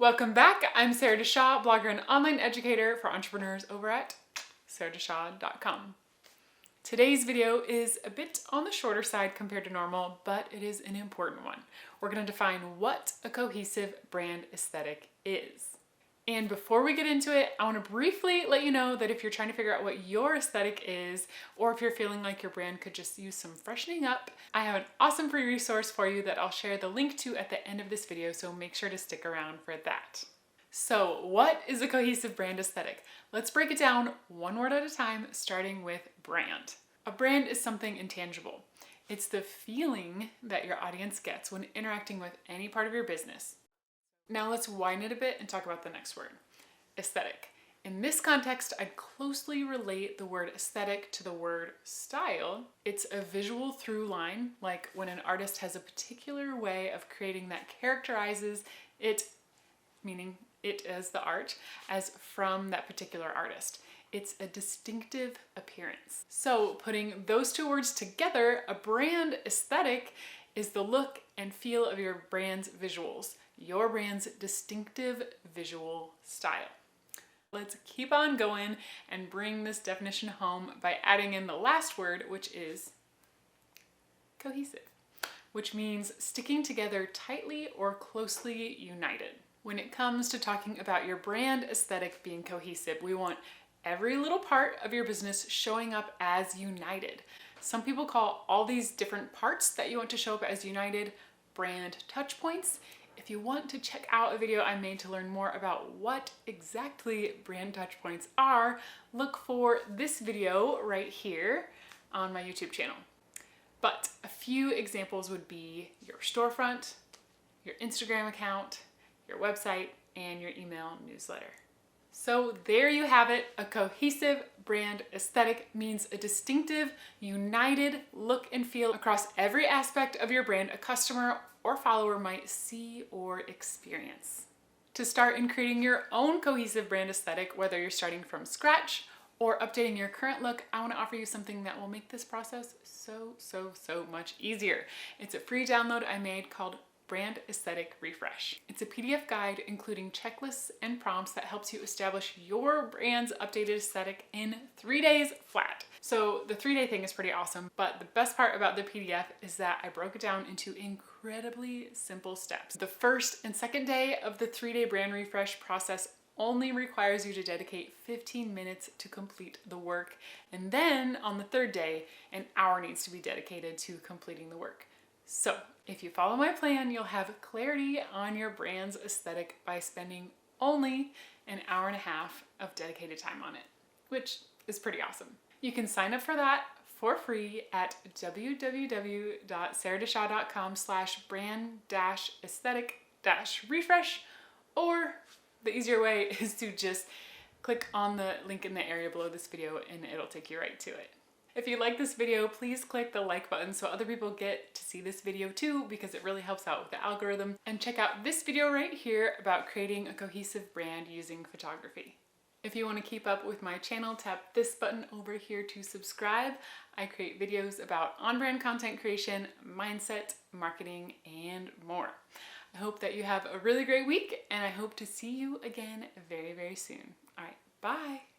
Welcome back. I'm Sarah DeShaw, blogger and online educator for entrepreneurs over at sarahdeshaw.com. Today's video is a bit on the shorter side compared to normal, but it is an important one. We're going to define what a cohesive brand aesthetic is. And before we get into it, I want to briefly let you know that if you're trying to figure out what your aesthetic is, or if you're feeling like your brand could just use some freshening up, I have an awesome free resource for you that I'll share the link to at the end of this video, so make sure to stick around for that. So what is a cohesive brand aesthetic? Let's break it down one word at a time, starting with brand. A brand is something intangible. It's the feeling that your audience gets when interacting with any part of your business. Now let's widen it a bit and talk about the next word, aesthetic. In this context, I'd closely relate the word aesthetic to the word style. It's a visual through line, like when an artist has a particular way of creating that characterizes it, meaning it as the art, as from that particular artist. It's a distinctive appearance. So putting those two words together, a brand aesthetic is the look and feel of your brand's visuals, your brand's distinctive visual style. Let's keep on going and bring this definition home by adding in the last word, which is cohesive, which means sticking together tightly or closely united. When it comes to talking about your brand aesthetic being cohesive, we want every little part of your business showing up as united. Some people call all these different parts that you want to show up as united brand touch points. If you want to check out a video I made to learn more about what exactly brand touch points are, look for this video right here on my YouTube channel. But a few examples would be your storefront, your Instagram account, your website, and your email newsletter. So there you have it. A cohesive brand aesthetic means a distinctive, united look and feel across every aspect of your brand a customer or follower might see or experience. To start in creating your own cohesive brand aesthetic, whether you're starting from scratch or updating your current look, I want to offer you something that will make this process so much easier. It's a free download I made called Brand Aesthetic Refresh. It's a PDF guide including checklists and prompts that helps you establish your brand's updated aesthetic in 3 days flat. So the 3-day thing is pretty awesome, but the best part about the PDF is that I broke it down into incredibly simple steps. The first and second day of the 3-day brand refresh process only requires you to dedicate 15 minutes to complete the work. And then on the third day, an hour needs to be dedicated to completing the work. So if you follow my plan, you'll have clarity on your brand's aesthetic by spending only an hour and a half of dedicated time on it, which is pretty awesome. You can sign up for that for free at www.sarahdeshaw.com/brand-aesthetic-refresh, or the easier way is to just click on the link in the area below this video and it'll take you right to it. If you like this video, please click the like button so other people get to see this video too, because it really helps out with the algorithm. And check out this video right here about creating a cohesive brand using photography. If you want to keep up with my channel, tap this button over here to subscribe. I create videos about on-brand content creation, mindset, marketing, and more. I hope that you have a really great week, and I hope to see you again very soon. All right, bye.